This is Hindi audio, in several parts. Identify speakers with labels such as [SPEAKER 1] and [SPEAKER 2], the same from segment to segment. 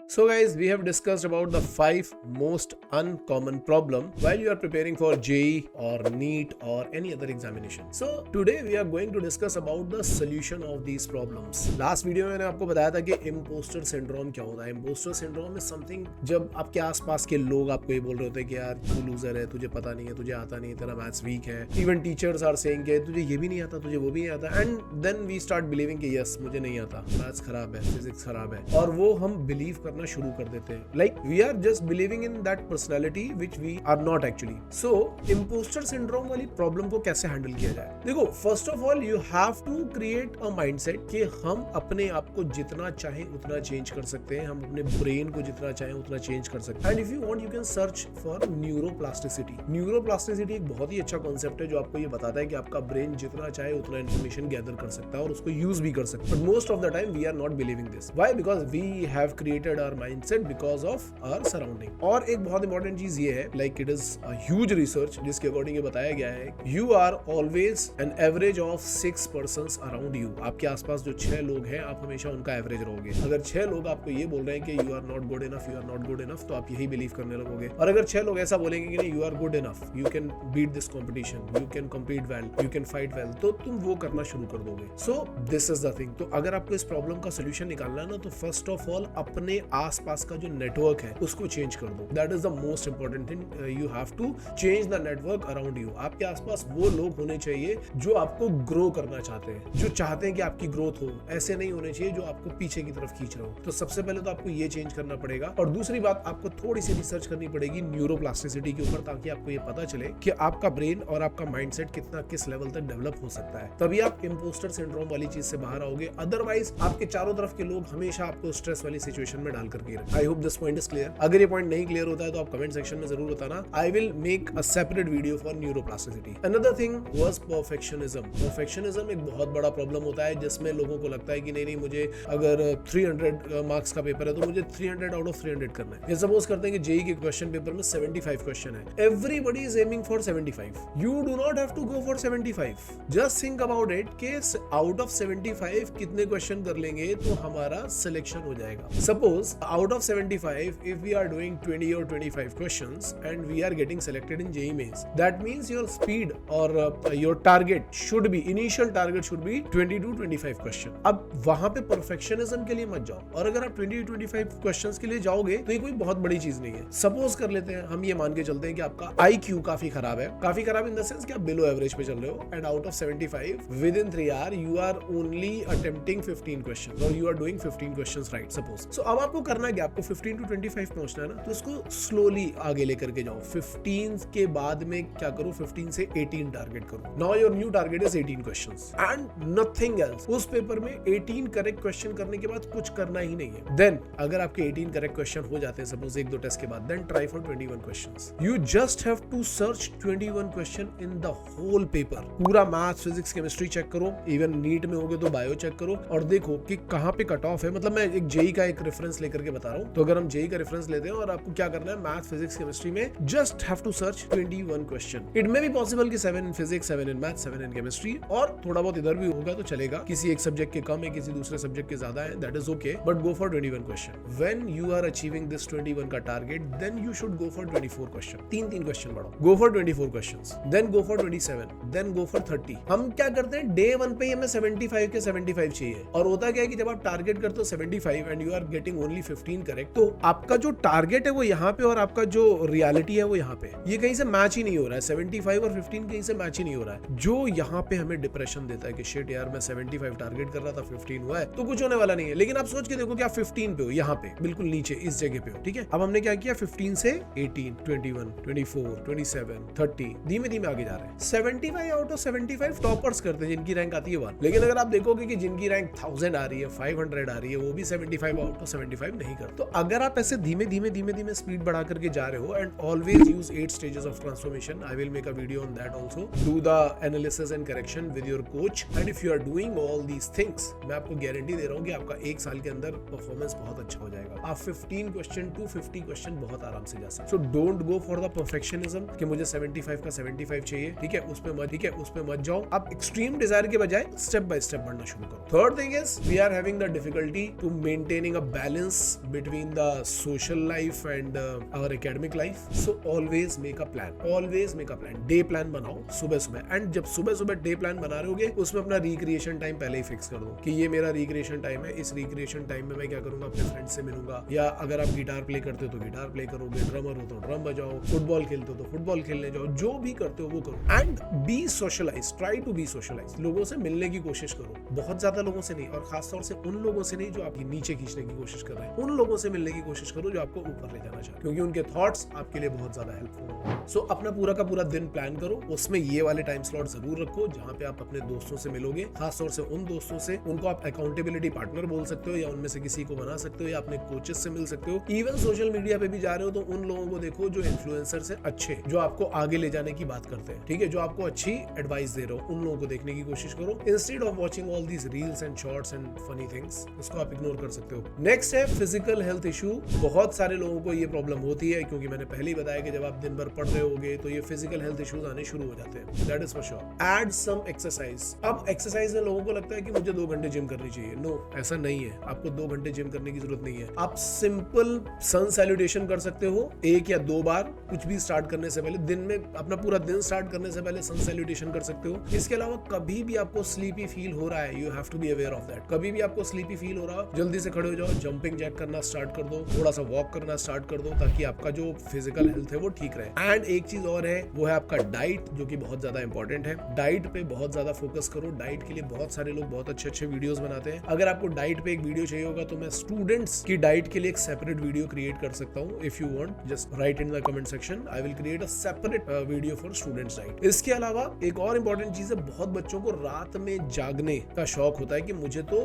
[SPEAKER 1] So guys, we have discussed about the 5 most uncommon problem while you are preparing for JEE or NEET or any other examination. So today we are going to discuss about the solution of these problems. Last video में मैंने आपको बताया था कि imposter syndrome क्या होता है. Imposter syndrome is something जब आपके आसपास के लोग आपको ये बोल रहे होते हैं कि यार तू लूजर है, तुझे पता नहीं है, तुझे आता नहीं है, तेरा मैथ्स वीक है. Even teachers are saying कि तुझे ये भी नहीं आता, तुझे वो भी नहीं आता. And then we start believing कि yes मुझे नहीं आता, मैथ्स खराब है, फिजिक्स खराब है, और वो हम बिलीव करना शुरू कर देते हैं. Like we are just believing in that personality which we are not actually. So impostor syndrome वाली प्रॉब्लम को कैसे हैंडल किया जाए? देखो, first of all you have to create a mindset कि हम अपने आप को जितना चाहें उतना चेंज कर सकते हैं, हम अपने ब्रेन को जितना चाहें उतना चेंज कर सकते हैं. And if you want you can search for neuroplasticity. Neuroplasticity एक बहुत ही अच्छा कॉन्सेप्ट है जो आपको ये बताता है कि आपका ब्रेन जितना चाहे उतना इन्फॉर्मेशन गैदर कर सकता है और उसको यूज भी कर सकता है. But most of the time we are not believing this. Why? Because we have created our mindset because of our surrounding. और एक बहुत इंपॉर्टेंट चीज ये है, like it is a huge research जिसके अकॉर्डिंग ये बताया गया है, you are always an average of 6 persons around you. आपके आसपास जो 6 लोग हैं आप हमेशा उनका एवरेज रहोगे. अगर 6 लोग आपको ये बोल रहे हैं कि you are not good enough, you are not good enough, तो आप यही बिलीव करने लगोगे. और अगर 6 लोग ऐसा बोलेंगे कि नहीं you are good enough, you can beat this competition, you can compete well, you can fight well, तो तुम वो करना शुरू कर दोगे. So this is the thing. तो अगर आपको इस प्रॉब्लम का सोल्यूशन निकालना है ना, तो फर्स्ट ऑफ ऑल अपने आसपास का जो नेटवर्क है उसको चेंज कर दो. That is the most important thing. You have to change the network around you. आपके आसपास वो लोग होने चाहिए जो आपको ग्रो करना चाहते हैं, जो चाहते हैं कि आपकी ग्रोथ हो. ऐसे नहीं होने चाहिए जो आपको पीछे की तरफ खींच रहे हो. तो सबसे पहले तो आपको ये चेंज करना पड़ेगा. और दूसरी बात, आपको थोड़ी सी रिसर्च करनी पड़ेगी न्यूरोप्लास्टिसिटी के ऊपर, ताकि आपको ये पता चले कि आपका ब्रेन और आपका माइंडसेट कितना किस लेवल तक डेवलप हो सकता है. तभी आप इंपोस्टर सिंड्रोम वाली चीज से बाहर आओगे. अदरवाइज आपके चारों तरफ के लोग हमेशा आपको स्ट्रेस वाली सिचुएशन में डाल करके रखें. I hope this point is clear. अगर ये पॉइंट नहीं क्लियर होता है तो आप कमेंट सेक्शन में जरूर बताना. आई will make a separate video for neuroplasticity. Another thing was perfectionism. Perfectionism एक बहुत बड़ा प्रॉब्लम होता है जिसमें लोगों को लगता है कि नहीं मुझे अगर 300 मार्क्स का पेपर है तो मुझे 300 आउट ऑफ 300 करना है. ये सपोज करते हैं कि जेईई के क्वेश्चन पेपर में 75 क्वेश्चन है. Everybody is aiming for 75. You do not have to go for 75. Just think about it कि आउट ऑफ 75 कितने क्वेश्चन कर लेंगे तो हमारा सिलेक्शन हो जाएगा. Suppose out of 75 if we are doing 20 or 25 questions and we are getting selected in JEE Mains, that means your speed or your target should be, initial target should be 20 to 25 question. अब वहां पे perfectionism के लिए मत जाओ. और अगर आप 20 to 25 questions के लिए जाओगे तो ये कोई बहुत बड़ी चीज नहीं है. सपोज कर लेते हैं, हम ये मान के चलते हैं कि आपका IQ काफी खराब है. काफी खराब इन द सेंस कि आप बिलो एवरेज पे चल रहे हो, and out of 75 within 3 hours you are only attempting 15 questions or you are doing 15 questions right, suppose. So अब आपको करना है कि आपको 15 to 25 पहुंचना है ना, तो इसको स्लोली आगे लेकर के जाओ. 15 के बाद में क्या करो, 15 से 18 टारगेट करो. Now your new target is 18 questions and nothing else. उस पेपर में 18 करेक्ट क्वेश्चन करने के बाद कुछ करना ही नहीं है. देन अगर आपके 18 करेक्ट क्वेश्चन हो जाते हैं सपोज 1-2 टेस्ट के बाद, then try for 21 questions. You just have to search 21 question in the whole paper. पूरा मैथ्स, फिजिक्स, केमिस्ट्री चेक करो. इवन नीट में होगे तो बायो चेक करो और देखो कि कहां पे कट ऑफ है. मतलब मैं एक जेईई का एक रेफरेंस लेकर के बता रहा हूं. तो अगर हम जेईई का रेफरेंस लेते हैं और आपको क्या करना है, मैथ, फिजिक्स, केमिस्ट्री में just have to search 21 question. It may be possible कि 7 in physics, 7 in math, 7 in chemistry, और थोड़ा बहुत इधर भी होगा तो चलेगा. किसी एक सब्जेक्ट के कम है, किसी दूसरे सब्जेक्ट के ज्यादा है, that is okay, but go for 21 question. When you are achieving this 21 का target, then you should go for 24 question. 3 question बढ़ाओ. Go for 24 questions, then go for 27, then go for 30. हम क्या करते हैं, डे 1 पे हमें 75 के 75 चाहिए. और होता क्या है कि जब आप टारगेट करते हो 75 and you are getting only 15 correct, तो आपका जो टारगेट है वो यहाँ पे और आपका जो रियलिटी है वो यहाँ पे, ये कहीं से मैच ही नहीं हो रहा है. 75 और 15 कहीं से मैच ही नहीं हो रहा है, जो यहाँ पे हमें डिप्रेशन देता है कि शिट यार मैं 75 टारगेट कर रहा था, 15 हुआ है तो कुछ होने वाला नहीं है. लेकिन आप सोच के देखो कि आप 15 पे हो, यहाँ पे बिल्कुल नीचे इस जगह पे हो. ठीक है, अब हमने क्या किया, 15 से 18, 21, 24, 27, 30, धीमे धीमे आगे जा रहे हैं. 75 आउट ऑफ 75 टॉपर्स करते हैं जिनकी रैंक आती है 1. लेकिन अगर आप देखोगे कि जिनकी रैंक 1000 आ रही है, 500 आ रही है, वो भी 75 आउट ऑफ 75 नहीं करते. तो अगर आप ऐसे धीमे धीमे स्पीड बढ़ा करके जा रहे हो, and always use 8 stages of transformation. I will make a video on that also. Do the analysis and correction with your coach, and if you are doing all these things, मैं आपको गारंटी दे रहा हूं कि आपका 1 साल के अंदर परफॉर्मेंस बहुत अच्छा हो जाएगा. आप 15 क्वेश्चन टू 50 क्वेश्चन बहुत आराम से जा सकते. So don't go for the perfectionism कि मुझे 75 का 75 चाहिए. ठीक है, उसमें मत जाओ. आप एक्सट्रीम डिजायर के बजाय स्टेप बाय स्टेप बढ़ना शुरू करो. Third thing is we are having the difficulty to maintaining a balance balance between the social life and our academic life. So always make a plan. Always make a plan. Day plan बनाओ सुबह सुबह, एंड जब सुबह सुबह डे प्लान बना रहे होगे उसमें अपना रिक्रिएशन टाइम पहले ही फिक्स कर दो कि ये मेरा रिक्रिएशन टाइम है, इस रिक्रिएशन टाइम में मैं क्या करूंगा, अपने फ्रेंड से मिलूंगा, या अगर आप गिटार प्ले करते हो तो गिटार प्ले करोगे, ड्रमर हो तो ड्रम बजाओ, फुटबॉल खेलते हो तो फुटबॉल खेलने जाओ, जो भी करते हो वो करो। And be socialize, try to be socialize. लोगों से मिलने की कोशिश करो, बहुत ज्यादा लोगों से नहीं, और खासतौर से उन लोगों से नहीं जो आपकी नीचे खींचने की कोशिश कर रहे हैं, उन लोगों से मिलने की कोशिश करो जो आपको ऊपर ले जाना चाहते, क्योंकि उनके थॉट्स आपके लिए बहुत ज्यादा हेल्पफुल होंगे। सो अपना पूरा का पूरा दिन प्लान करो, उसमें ये वाले टाइम स्लॉट जरूर रखो जहां पे आप अपने दोस्तों से मिलोगे, खासतौर से उन दोस्तों से उनको आप अकाउंटेबिलिटी पार्टनर बोल सकते हो, या उनमें से किसी को बना सकते हो, या अपने कोचेस से मिल सकते हो। इवन सोशल मीडिया पे भी जा रहे हो तो उन लोगों को देखो जो इन्फ्लुएंसर से अच्छे, जो आपको आगे ले जाने की बात करते हैं, ठीक है, जो आपको अच्छी एडवाइस दे रहे हो, उन लोगों को देखने की कोशिश करो instead of watching all these reels and shorts and funny things. उसको आप इग्नोर कर सकते हो। नेक्स्ट है फिजिकल हेल्थ इशू। बहुत सारे लोगों को ये प्रॉब्लम होती है, क्योंकि मैंने पहले ही बताया कि जब आप दिन भर पढ़ रहे होगे तो ये फिजिकल हेल्थ इश्यूज आने शुरू हो जाते हैं। That is for sure. Add some exercise. अब एक्सरसाइज में लोगों को लगता है कि मुझे 2 घंटे जिम करनी चाहिए। नो, ऐसा नहीं है। आपको 2 घंटे जिम करने की जरूरत नहीं है। आप सिंपल सन सैल्यूटेशन कर सकते हो 1 या 2 बार, कुछ भी स्टार्ट करने से पहले, दिन में अपना पूरा दिन स्टार्ट करने से पहले सन सैल्यूटेशन कर सकते हो। इसके अलावा कभी भी आपको स्लीपी फील हो रहा है, you have to be aware of that. कभी भी आपको स्लीपी फील हो रहा है, जल्दी से खड़े हो जाओ, जंपिंग जैक करना स्टार्ट कर दो, थोड़ा सा वॉक करना स्टार्ट कर दो, ताकि आपका जो फिजिकल हेल्थ है वो ठीक रहे। एंड एक चीज और है, वो है आपका डाइट, जो कि बहुत ज्यादा इंपॉर्टेंट है। डाइट पे बहुत ज्यादा फोकस करो। डाइट के लिए बहुत सारे लोग बहुत अच्छे अच्छे वीडियोस बनाते हैं। अगर आपको डाइट पे एक वीडियो चाहिए होगा तो मैं स्टूडेंट्स की डाइट के लिए एक सेपरेट वीडियो क्रिएट कर सकता हूँ। If you want, just right in the comment section, I will create a separate video for students diet. इसके अलावा एक और इंपॉर्टेंट चीज है, बहुत बच्चों को रात में जागने का शौक होता है कि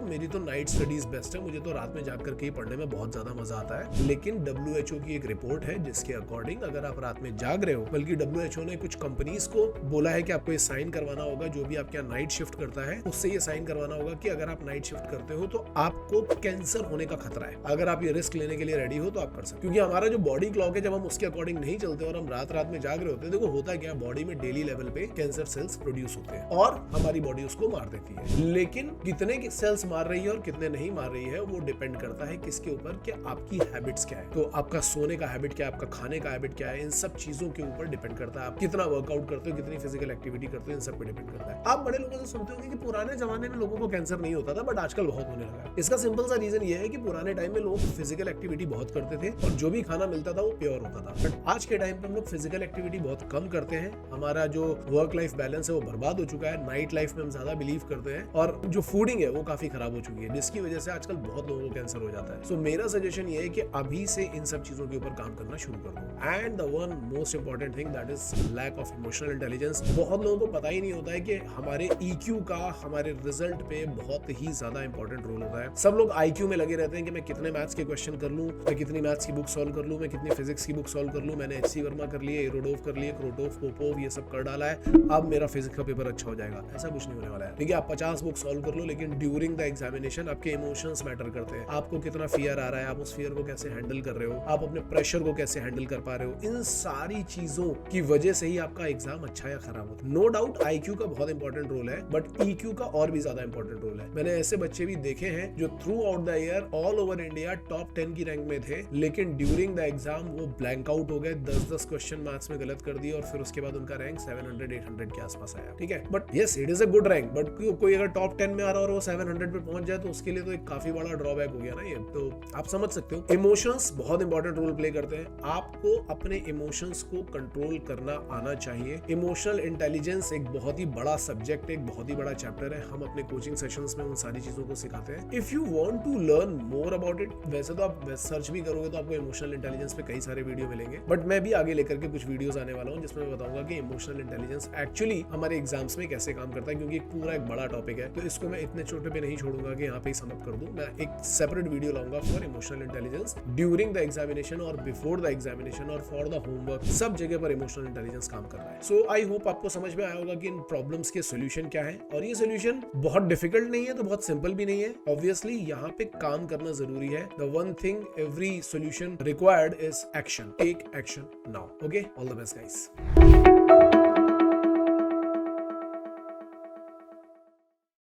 [SPEAKER 1] मेरी तो नाइट स्टडीज बेस्ट है, मुझे तो रात में जाग करके ही पढ़ने में बहुत ज्यादा मजा आता है। लेकिन WHO की एक रिपोर्ट है जिसके अकॉर्डिंग अगर आप रात में जाग रहे हो, बल्कि WHO ने कुछ कंपनीज को बोला है कि आपको ये साइन करवाना होगा, जो भी आपके यहाँ नाइट शिफ्ट करता है उससे ये साइन करवाना होगा कि अगर आप नाइट शिफ्ट करते हो तो आपको कैंसर होने का खतरा है। अगर आप ये रिस्क लेने के लिए रेडी हो तो आप कर सकते, क्योंकि हमारा जो बॉडी क्लॉक है, जब हम उसके अकॉर्डिंग नहीं चलते और हम रात रात में जाग रहे होते हैं, देखो होता क्या, बॉडी में डेली लेवल पे कैंसर सेल्स प्रोड्यूस होते हैं और हमारी बॉडी उसको मार देती है। लेकिन कितने सेल्स मार रही है और कितने नहीं मार रही है, वो डिपेंड करता है किसके ऊपर, कि आपकी हैबिट्स क्या है। तो आपका सोने का हैबिट क्या है, आपका खाने का हैबिट क्या है, इन सब चीजों के ऊपर डिपेंड करता है। आप कितना वर्कआउट करते हो, कितनी फिजिकल एक्टिविटी करते हो, इन सब पे डिपेंड करता है। आप बड़े लोगों से सुनते होंगे कि पुराने जमाने में लोगों को कैंसर नहीं होता था, बट आजकल बहुत होने लगा है। इसका सिंपल सा रीजन ये है कि पुराने टाइम में लोग फिजिकल एक्टिविटी बहुत करते थे और जो भी खाना मिलता था वो प्योर होता था। बट आज के टाइम पे हम लोग फिजिकल एक्टिविटी बहुत कम करते हैं। हमारा जो वर्क लाइफ बैलेंस है वो बर्बाद हो चुका है। नाइट लाइफ में हम ज्यादा बिलीव करते हैं और जो फूडिंग है वो काफी खराब हो चुकी है, जिसकी वजह से आजकल बहुत लोगों को कैंसर हो जाता है। सो मेरा सजेशन ये है कि अभी से इन सब चीजों के ऊपर काम करना शुरू कर दो। And the one most important thing, that is lack of emotional intelligence. बहुत लोगों को पता ही नहीं होता है कि हमारे EQ का हमारे रिजल्ट पे बहुत ही ज्यादा इंपॉर्टेंट रोल होता है। सब लोग IQ में लगे रहते हैं कि मैं कितने मैथ्स के क्वेश्चन कर लूं, मैं कितनी मैथ्स की बुक सॉल्व कर लूं, मैं कितनी फिजिक्स की बुक सॉल्व कर लूं, मैंने HC वर्मा कर लिए, एरोडोव कर लिए, क्रोटोव, पोपोव, ये सब कर डाला है, अब मेरा फिजिक्स का पेपर अच्छा हो जाएगा। ऐसा कुछ नहीं होने वाला है। ठीक है, आप 50 बुक सॉल्व कर लो, लेकिन ड्यूरिंग द एग्जामिनेशन आपके इमोशंस मैटर करते हैं। आपको कितना फियर आ रहा है, आप उस फियर को कैसे हैंडल कर रहे हो, आप अपने प्रेशर को कैसे हैंडल कर पा रहे हो, इन सारी चीजों की वजह से ही आपका एग्जाम अच्छा या खराब होता है। नो डाउट IQ का बहुत इंपॉर्टेंट रोल है, बट EQ का और भी ज्यादा इंपॉर्टेंट रोल है। मैंने ऐसे बच्चे भी देखे हैं जो through out the year all over India top 10 की रैंक में थे, लेकिन ड्यूरिंग द एग्जाम वो ब्लैंक आउट हो गए, 10 क्वेश्चन मैथ्स में गलत कर दिए और फिर उसके बाद उनका रैंक 700-800 के आसपास आया। ठीक है, but yes it is a good rank, but कोई अगर टॉप 10 में आ रहा और वो 700 पे पहुंच जाए तो उसके लिए तो एक काफी बड़ा ड्रॉबैक हो गया ना ये। तो आप समझ सकते हो इमोशंस बहुत इंपॉर्टेंट रोल प्ले करते हैं। आपको अपने इमोशंस को कंट्रोल करना आना चाहिए। इमोशनल इंटेलिजेंस एक बहुत ही बड़ा सब्जेक्ट, एक बहुत ही बड़ा चैप्टर है। हम अपने कोचिंग सेशंस में उन सारी चीजों को सिखाते हैं। If you want to learn more about it, वैसे तो आप सर्च भी करोगे तो आपको इमोशनल इंटेलिजेंस पे कई सारे वीडियो मिलेंगे, बट मैं भी आगे लेकर के कुछ वीडियोस आने वाला हूं जिसमें मैं बताऊंगा कि इमोशनल इंटेलिजेंस एक्चुअली हमारे एग्जाम्स में कैसे काम करता है, क्योंकि एक पूरा एक बड़ा टॉपिक है। तो इसको मैं इतने छोटे पे नहीं छोड़ूंगा कि यहाँ पे ही समअप कर दूं। मैं एक सेपरेट वीडियो लाऊंगा for emotional intelligence during the examination और बिफोर द एग्जामिनेशन और फॉर द होमवर्क। सब जगह पर इमोशनल इंटेलिजेंस काम कर रहा है। सो आई होप आपको समझ में आया होगा कि इन प्रॉब्लम्स के सोल्यूशन क्या है, और ये सोल्यूशन बहुत डिफिकल्ट नहीं है तो बहुत सिंपल भी नहीं है। ऑब्वियसली यहाँ पे काम करना जरूरी है। The one thing every solution required is action. Take action now. Okay, all the best guys.